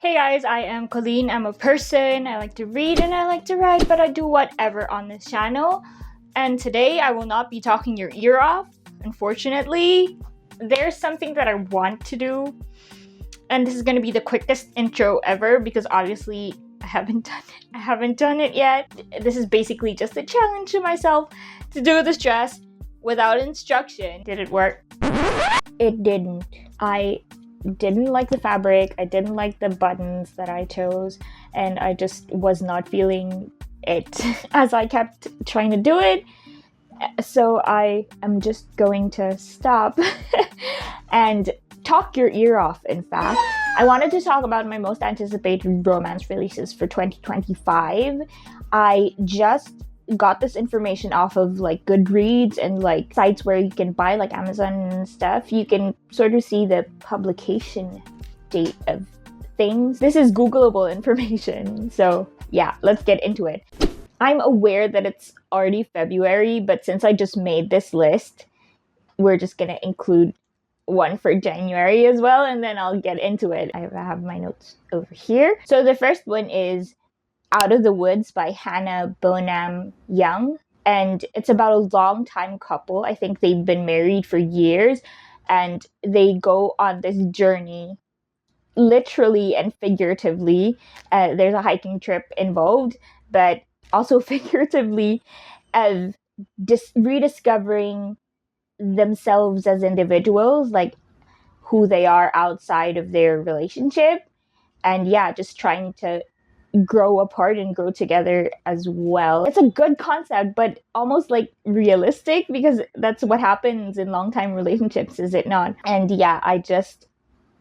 Hey guys, I am Colleen. I'm a person. I like to read and I like to write, but I do whatever on this channel. And today I will not be talking your ear off, unfortunately. There's something that I want to do, and this is going to be the quickest intro ever because obviously I haven't done it yet. This is basically just a challenge to myself to do this dress without instruction. Did it work? It didn't. I didn't like the fabric, I didn't like the buttons that I chose, and I just was not feeling it as I kept trying to do it. So I am just going to stop and talk your ear off. In fact, I wanted to talk about my most anticipated romance releases for 2025. I just got this information off of like Goodreads and like sites where you can buy like Amazon and stuff. You can sort of see the publication date of things. This is Googleable information. So yeah, let's get into it. I'm aware that it's already February, but since I just made this list, we're just gonna include one for January as well, and then I'll get into it. I have my notes over here. So the first one is Out of the Woods by Hannah Bonham Young, and it's about a long-time couple. I think they've been married for years, and they go on this journey, literally and figuratively. There's a hiking trip involved, but also figuratively, of rediscovering themselves as individuals, like who they are outside of their relationship, and yeah, just trying to grow apart and grow together as well. It's a good concept, but almost like realistic, because that's what happens in long-time relationships, is it not? And yeah, I just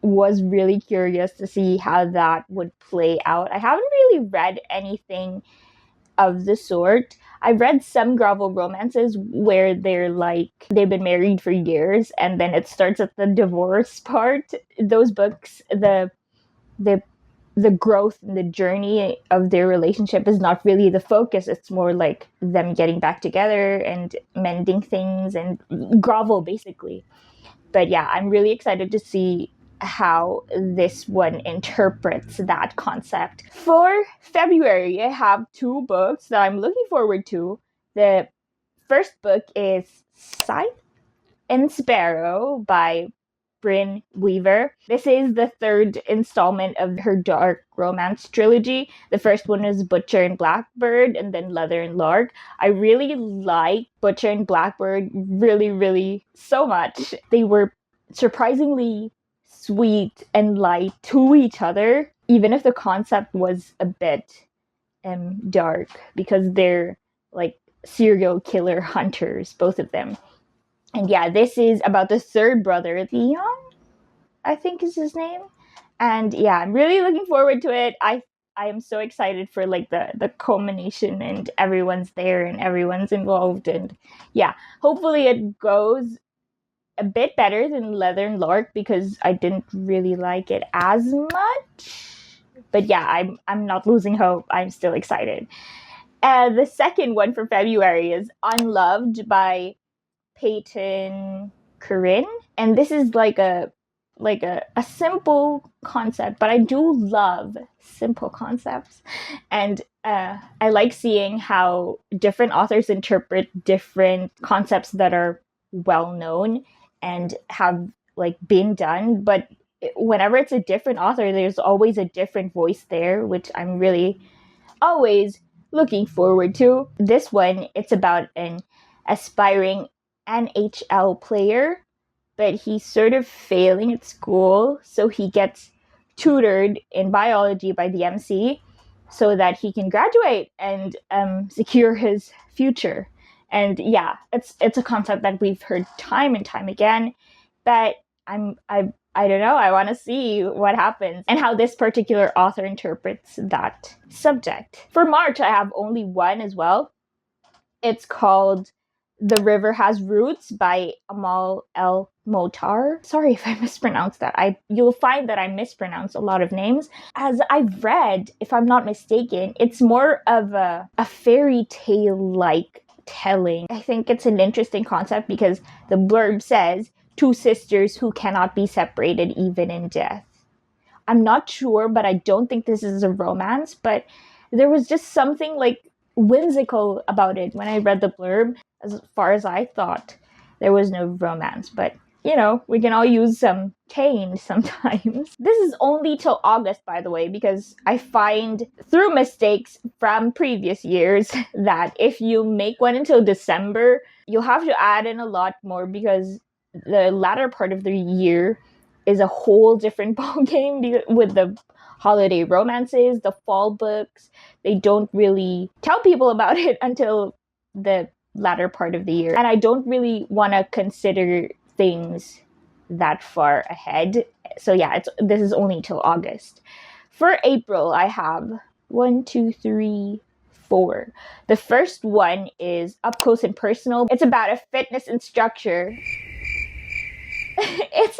was really curious to see how that would play out. I haven't really read anything of the sort. I read some grovel romances where they're like they've been married for years and then it starts at the divorce part. Those books, the growth and the journey of their relationship is not really the focus. It's more like them getting back together and mending things and grovel, basically. But yeah, I'm really excited to see how this one interprets that concept. For February, I have two books that I'm looking forward to. The first book is Scythe and Sparrow by Bryn Weaver. This is the third installment of her dark romance trilogy. The first one is Butcher and Blackbird, and then Leather and Lark. I really like Butcher and Blackbird really so much. They were surprisingly sweet and light to each other, even if the concept was a bit dark, because they're like serial killer hunters, both of them. And yeah, this is about the third brother, Leon, I think is his name. And yeah, I'm really looking forward to it. I am so excited for like the culmination, and everyone's there and everyone's involved. And yeah, hopefully it goes a bit better than Leather and Lark, because I didn't really like it as much. But yeah, I'm not losing hope. I'm still excited. The second one for February is Unloved by Peyton Corinne, and this is like a simple concept, but I do love simple concepts, and I like seeing how different authors interpret different concepts that are well known and have like been done. But whenever it's a different author, there's always a different voice there, which I'm really always looking forward to. This one, it's about an aspiring NHL player, but he's sort of failing at school, so he gets tutored in biology by the MC so that he can graduate and secure his future. And yeah, it's a concept that we've heard time and time again, but I don't know, I want to see what happens and how this particular author interprets that subject. For March, I have only one as well. It's called The River Has Roots by Amal El Motar. Sorry if I mispronounced that. You'll find that I mispronounce a lot of names. As I've read, if I'm not mistaken, it's more of a fairy tale-like telling. I think it's an interesting concept because the blurb says, two sisters who cannot be separated even in death. I'm not sure, but I don't think this is a romance, but there was just something like whimsical about it when I read the blurb, as far as I thought there was no romance. But we can all use some change sometimes. This is only till August, by the way, because I find through mistakes from previous years that if you make one until December, you'll have to add in a lot more because the latter part of the year is a whole different ballgame with the holiday romances, the fall books. They don't really tell people about it until the latter part of the year. And I don't really want to consider things that far ahead. So yeah, this is only till August. For April, I have 1, 2, 3, 4. The first one is Up Close and Personal. It's about a fitness instructor. it's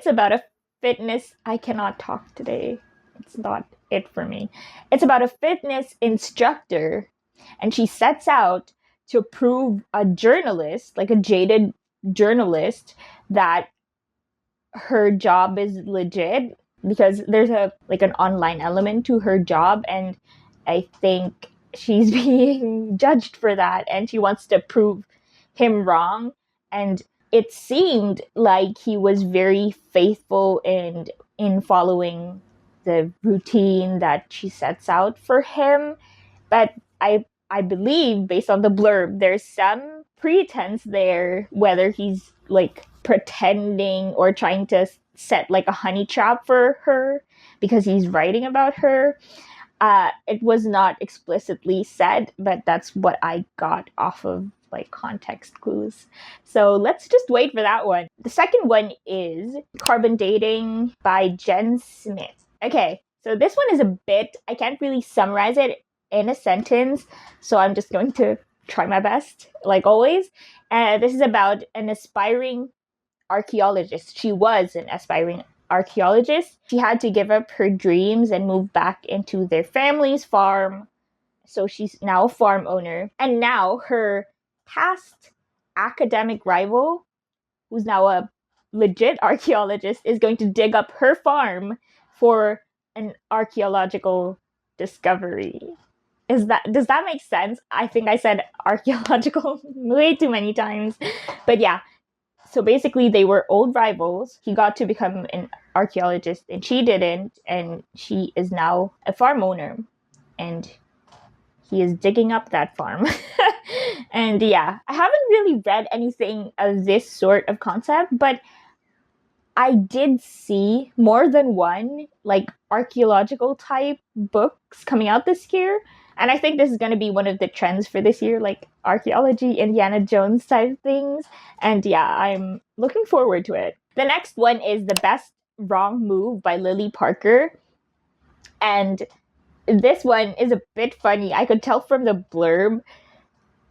about a fitness. I cannot talk today. It's not it for me. It's about a fitness instructor, and she sets out to prove a journalist, like a jaded journalist, that her job is legit, because there's an online element to her job, and I think she's being judged for that, and she wants to prove him wrong. And it seemed like he was very faithful in following the routine that she sets out for him. But I believe, based on the blurb, there's some pretense there, whether he's like pretending or trying to set like a honey trap for her because he's writing about her. It was not explicitly said, but that's what I got off of like context clues. So let's just wait for that one. The second one is Carbon Dating by Jen Smith. Okay, so this one is I can't really summarize it in a sentence, so I'm just going to try my best, like always. This is about an aspiring archaeologist. She was an aspiring archaeologist. She had to give up her dreams and move back into their family's farm. So she's now a farm owner. And now her past academic rival, who's now a legit archaeologist, is going to dig up her farm for an archaeological discovery. Does that make sense? I think I said archaeological way too many times. But yeah, so basically they were old rivals. He got to become an archaeologist and she didn't, and she is now a farm owner, and he is digging up that farm. And yeah, I haven't really read anything of this sort of concept, but I did see more than one like archaeological type books coming out this year. And I think this is going to be one of the trends for this year, like archaeology, Indiana Jones type things. And yeah, I'm looking forward to it. The next one is The Best Wrong Move by Lily Parker. And this one is a bit funny. I could tell from the blurb,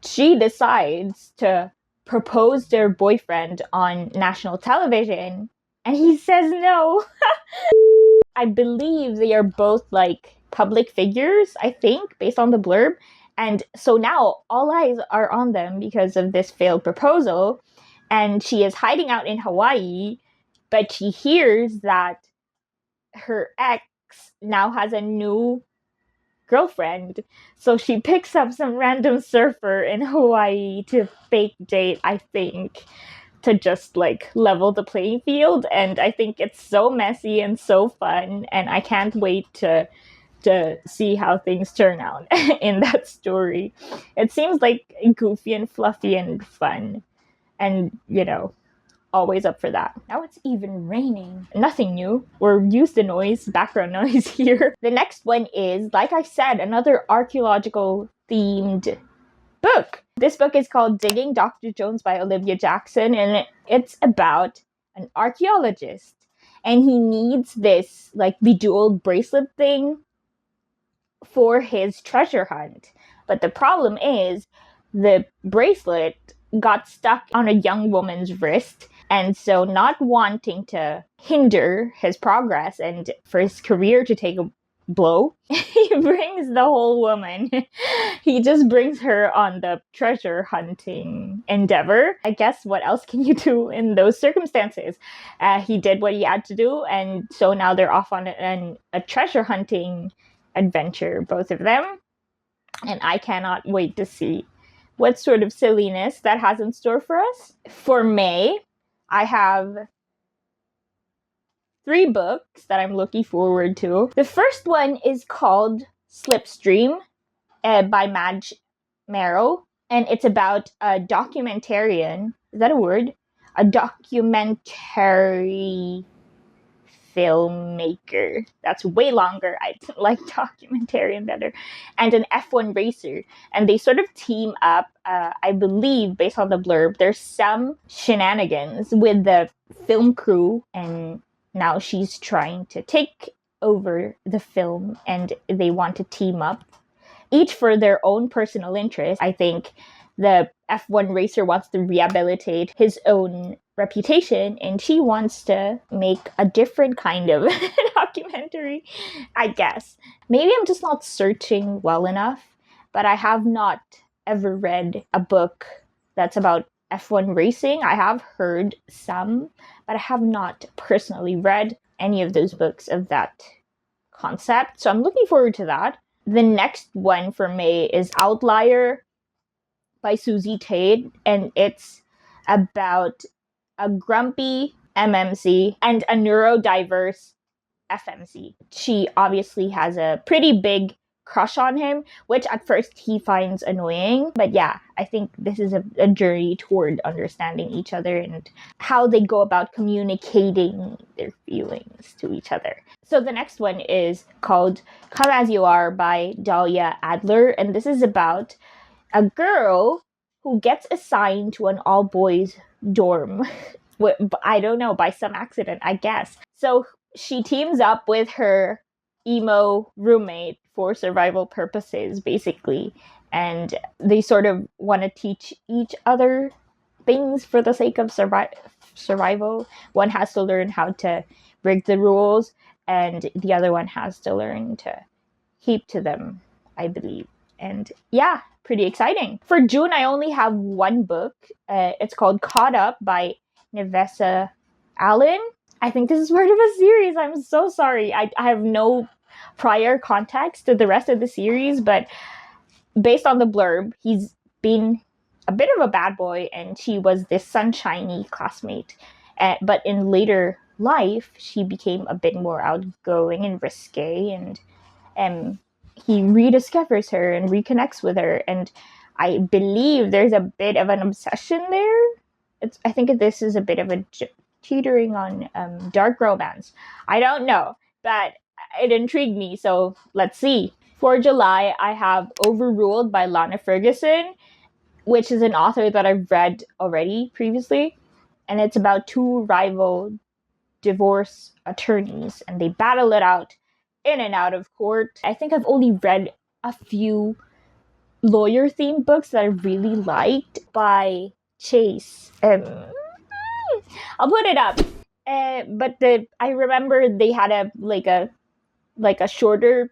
she decides to propose to her boyfriend on national television, and he says no. I believe they are both like public figures, I think, based on the blurb. And so now all eyes are on them because of this failed proposal. And she is hiding out in Hawaii, but she hears that her ex now has a new girlfriend. So she picks up some random surfer in Hawaii to fake date, I think, to just like level the playing field. And I think it's so messy and so fun, and I can't wait to see how things turn out in that story. It seems like goofy and fluffy and fun, and always up for that. Now it's even raining. Nothing new. We're used to noise, background noise here. The next one is, like I said, another archaeological themed book. This book is called Digging Dr. Jones by Olivia Jackson, and it's about an archaeologist, and he needs this like bejeweled bracelet thing for his treasure hunt. But the problem is the bracelet got stuck on a young woman's wrist, and so not wanting to hinder his progress and for his career to take blow. He brings the whole woman. He just brings her on the treasure hunting endeavor. I guess what else can you do in those circumstances? He did what he had to do, and so now they're off on a treasure hunting adventure, both of them. And I cannot wait to see what sort of silliness that has in store for us. For May, I have 3 books that I'm looking forward to. The first one is called Slipstream by Madge Merrill, and it's about a documentarian. Is that a word? A documentary filmmaker. That's way longer. I like documentarian better. And an F1 racer. And they sort of team up, I believe, based on the blurb. There's some shenanigans with the film crew, and now she's trying to take over the film, and they want to team up, each for their own personal interest. I think the F1 racer wants to rehabilitate his own reputation, and she wants to make a different kind of documentary, I guess. Maybe I'm just not searching well enough, but I have not ever read a book that's about F1 racing. I have heard some, but I have not personally read any of those books of that concept. So I'm looking forward to that. The next one for May is Outlier by Susie Tate, and it's about a grumpy MMC and a neurodiverse FMC. She obviously has a pretty big crush on him, which at first he finds annoying. But yeah, I think this is a journey toward understanding each other and how they go about communicating their feelings to each other. So the next one is called Come As You Are by Dahlia Adler, and this is about a girl who gets assigned to an all-boys dorm. I don't know, by some accident, I guess. So she teams up with her emo roommate for survival purposes, basically. And they sort of want to teach each other things for the sake of survival. One has to learn how to break the rules, and the other one has to learn to keep to them, I believe. And yeah, pretty exciting. For June, I only have 1 book. It's called Caught Up by Nevessa Allen. I think this is part of a series. I'm so sorry. I have no prior context to the rest of the series, but based on the blurb, he's been a bit of a bad boy, and she was this sunshiny classmate. But in later life, she became a bit more outgoing and risque, and he rediscovers her and reconnects with her. And I believe there's a bit of an obsession there. I think this is a bit of a teetering on dark romance. I don't know, but it intrigued me, so let's see. For July, I have Overruled by Lana Ferguson, which is an author that I've read already previously. And it's about 2 rival divorce attorneys, and they battle it out in and out of court. I think I've only read a few lawyer-themed books that I really liked by Chase. I'll put it up. But I remember they had a shorter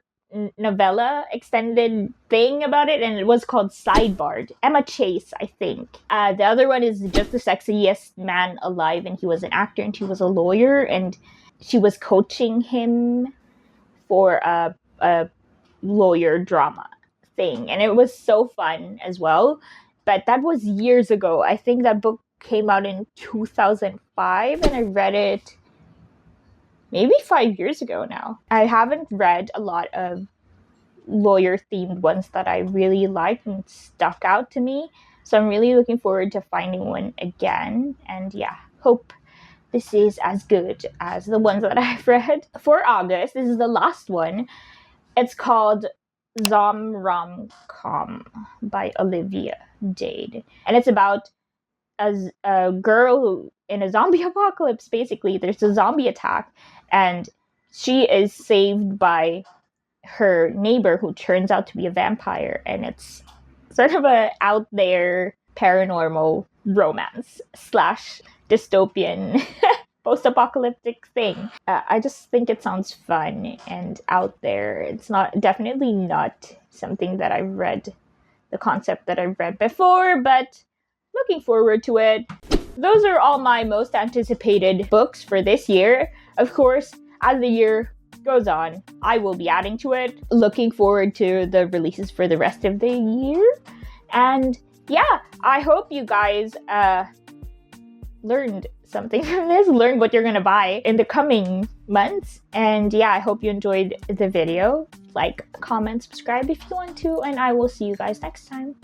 novella extended thing about it, and it was called Sidebarred. Emma Chase, I think. The other one is Just the Sexiest Man Alive, and he was an actor and he was a lawyer, and she was coaching him for a lawyer drama thing, and it was so fun as well. But that was years ago. I think that book came out in 2005, and I read it maybe 5 years ago now. I haven't read a lot of lawyer-themed ones that I really liked and stuck out to me, so I'm really looking forward to finding one again. And yeah, hope this is as good as the ones that I've read. For August, this is the last one. It's called Zom Rom Com by Olivia Jade, and it's about a girl who, in a zombie apocalypse, basically, there's a zombie attack, and she is saved by her neighbor who turns out to be a vampire, and it's sort of a out there paranormal romance / dystopian post-apocalyptic thing. I just think it sounds fun and out there. It's definitely not something that I've read, the concept that I've read before, but looking forward to it. Those are all my most anticipated books for this year. Of course, as the year goes on, I will be adding to it. Looking forward to the releases for the rest of the year. And yeah, I hope you guys learned something from this, learned what you're gonna buy in the coming months. And yeah, I hope you enjoyed the video. Like, comment, subscribe if you want to, and I will see you guys next time.